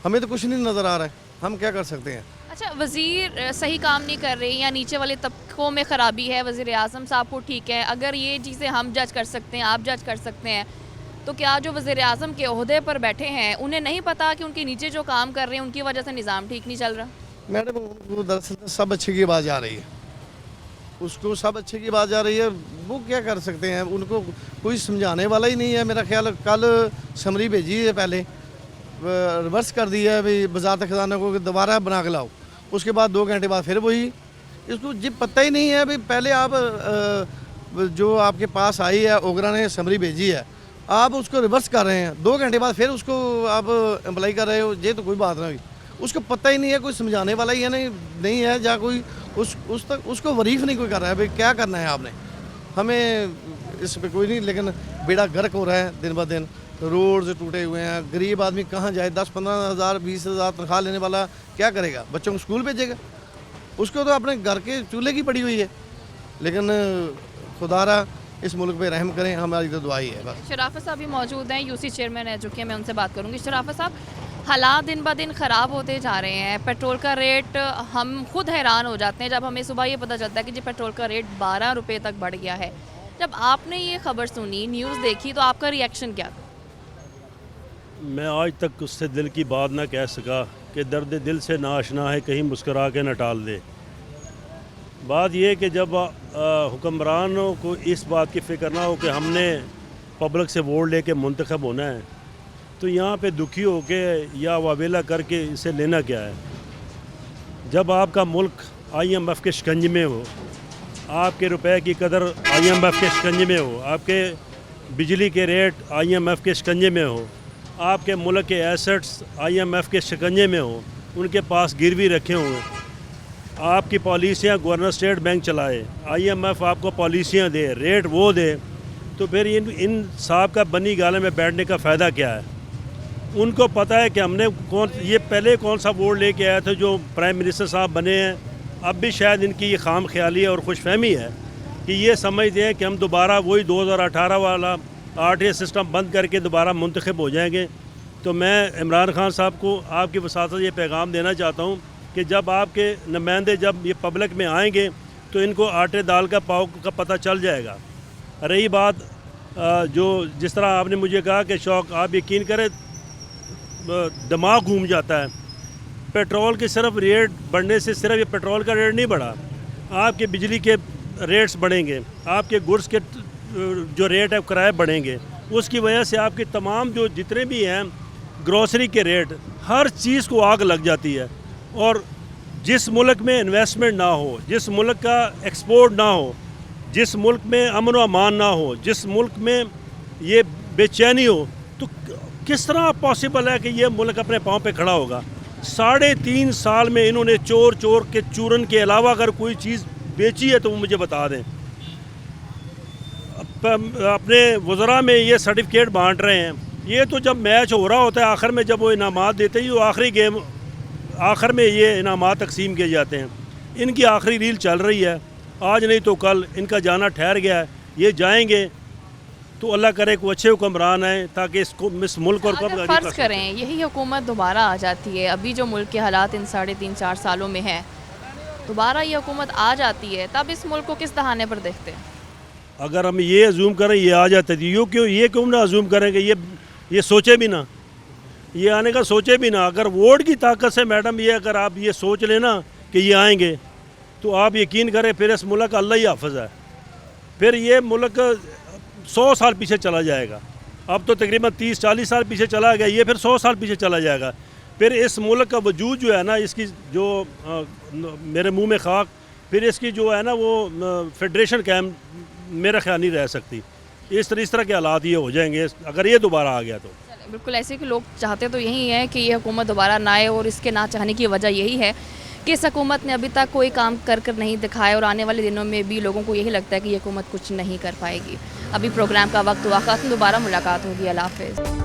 हमें तो कुछ नहीं नज़र आ रहा है, हम क्या कर सकते हैं। अच्छा, वज़ीर सही काम नहीं कर रहे या नीचे वाले तबकों में ख़राबी है, वज़ीर आज़म साहब को ठीक है, अगर ये चीज़ें हम जज कर सकते हैं, आप जज कर सकते हैं, तो क्या जो वज़ीर आज़म के ओहदे पर बैठे हैं उन्हें नहीं पता कि उनके नीचे जो काम कर रहे हैं उनकी वजह से निज़ाम ठीक नहीं चल रहा? मैडम उनको दरअसल सब अच्छे की आवाज़ आ रही है, उसको सब अच्छे की आवाज़ आ रही है, वो क्या कर सकते हैं, उनको कोई समझाने वाला ही नहीं है। मेरा ख्याल कल समरी भेजी है, पहले रिवर्स कर दिया है भाई वज़ारत ख़ज़ाना को दोबारा बना के लाओ, उसके बाद 2 घंटे बाद फिर वही। इसको जी पता ही नहीं है भाई, पहले आप जो आपके पास आई है ओगरा ने समरी भेजी है, आप उसको रिवर्स कर रहे हैं, 2 घंटे बाद फिर उसको आप अप्लाई कर रहे हो, ये तो कोई बात नहीं। उसको पता ही नहीं है, कोई समझाने वाला ही है नहीं है, या कोई उस तक उसको वरीफ नहीं कोई कर रहा है भाई क्या करना है आपने। हमें इस पर कोई नहीं, लेकिन बेड़ा गर्क हो रहा है दिन ब दिन, रोड टूटे हुए हैं, गरीब आदमी कहाँ जाए, 10-15 हज़ार 20 हज़ार तनख्वाह लेने वाला क्या करेगा, बच्चों को स्कूल भेजेगा, उसको तो अपने घर के चूल्हे की पड़ी हुई है। लेकिन खुदारा इस मुल्क पे रहम करें, हमारी तो दुआ ही है बस। शराफत साहब भी मौजूद हैं, यूसी चेयरमैन रह चुके हैं, मैं उनसे बात करूंगी। शराफत साहब, हालात दिन ब दिन ख़राब होते जा रहे हैं, पेट्रोल का रेट हम खुद हैरान हो जाते हैं जब हमें सुबह ये पता चलता है कि जी पेट्रोल का रेट 12 रुपये तक बढ़ गया है। जब आपने ये खबर सुनी, न्यूज़ देखी, तो आपका रिएक्शन क्या था? मैं आज तक उससे दिल की बात ना कह सका कि दर्द दिल से ना आशना है, कहीं मुस्करा के न टाल दे। बात यह कि जब हुक्मरानों को इस बात की फ़िक्र ना हो कि हमने पब्लिक से वोट लेके मुंतखब होना है, तो यहाँ पे दुखी हो के या वावेला करके इसे लेना क्या है। जब आपका मुल्क IMF के शिकंजे में हो, आपके रुपए की कदर IMF के शिकंजे में हो, आपके बिजली के रेट IMF के शिकंजे में हो, आपके मुल्क के एसेट्स IMF के शिकंजे में हो, उनके पास गिरवी रखे हुए, आपकी पॉलिसियाँ गवर्नर स्टेट बैंक चलाए, IMF आपको पॉलिसियाँ दे, रेट वो दे, तो फिर इन साहब का बनी गाले में बैठने का फ़ायदा क्या है। उनको पता है कि हमने ये पहले कौन सा वोट लेके आया था जो प्राइम मिनिस्टर साहब बने हैं। अब भी शायद इनकी ये खाम ख्याली है और खुशफहमी है कि ये समझते हैं कि हम दोबारा वही 2018 वाला RTA सिस्टम बंद करके दोबारा मुंतखब हो जाएंगे, तो मैं इमरान खान साहब को आपकी वसातत ये पैगाम देना चाहता हूँ कि जब आपके नुमाइंदे जब ये पब्लिक में आएंगे तो इनको आटे दाल का पाव का पता चल जाएगा। रही बात जो जिस तरह आपने मुझे कहा कि शौक, आप यकीन करें दिमाग घूम जाता है। पेट्रोल के सिर्फ रेट बढ़ने से सिर्फ ये पेट्रोल का रेट नहीं बढ़ा, आपके बिजली के रेट्स बढ़ेंगे, आपके गुड्स के जो रेट है किराए बढ़ेंगे। उसकी वजह से आपके तमाम जो जितने भी हैं ग्रोसरी के रेट, हर चीज़ को आग लग जाती है। और जिस मुल्क में इन्वेस्टमेंट ना हो, जिस मुल्क का एक्सपोर्ट ना हो, जिस मुल्क में अमन व अमान ना हो, जिस मुल्क में ये बेचैनी हो, तो किस तरह पॉसिबल है कि ये मुल्क अपने पाँव पे खड़ा होगा। 3.5 साल में इन्होंने चोर चोर के चूरन के अलावा अगर कोई चीज़ बेची है तो वो मुझे बता दें। अपने वज़रा में ये सर्टिफिकेट बांट रहे हैं। ये तो जब मैच हो रहा होता है आखिर में, जब वो इनामात देते हैं, वो आखिरी गेम आखिर में ये इनामात तकसीम किए जाते हैं। इनकी आखिरी रील चल रही है, आज नहीं तो कल इनका जाना ठहर गया है। ये जाएंगे तो अल्लाह करे कोई अच्छे हुक्मरान आए ताकि इस मुल्क और अगर फ़र्ज़ करें यही हुकूमत दोबारा आ जाती है, अभी जो मुल्क के हालात इन 3.5-4 सालों में है, दोबारा ये हुकूमत आ जाती है, तब इस मुल्क को किस दहाने पर देखते हैं? अगर हम ये अजूम करें ये आ जाते थे, ये क्यों ना अजूम करें कि ये सोचे भी ना, ये आने का सोचे भी ना। अगर वोट की ताकत से मैडम ये अगर आप ये सोच लेना कि ये आएंगे तो आप यकीन करें फिर इस मुल्क का अल्लाह ही हाफ़िज़ है। फिर ये मुल्क 100 साल पीछे चला जाएगा। अब तो तकरीबन 30-40 साल पीछे चला गया, ये फिर 100 साल पीछे चला जाएगा। फिर इस मुल्क का वजूद जो है ना, इसकी जो मेरे मुंह में खाक, फिर इसकी जो है ना वो फेडरेशन कैम मेरा ख्याल नहीं रह सकती। इस तरह के हालात ये हो जाएंगे अगर ये दोबारा आ गया तो। बिल्कुल ऐसे कि लोग चाहते तो यही है कि ये हुकूमत दोबारा ना आए, और इसके ना चाहने की वजह यही है कि इस हुकूमत ने अभी तक कोई काम कर नहीं दिखाया, और आने वाले दिनों में भी लोगों को यही लगता है कि ये हुकूमत कुछ नहीं कर पाएगी। अभी प्रोग्राम का वक्त हुआ ख़त्म, दोबारा मुलाकात होगी। अल्लाह हाफ़िज़।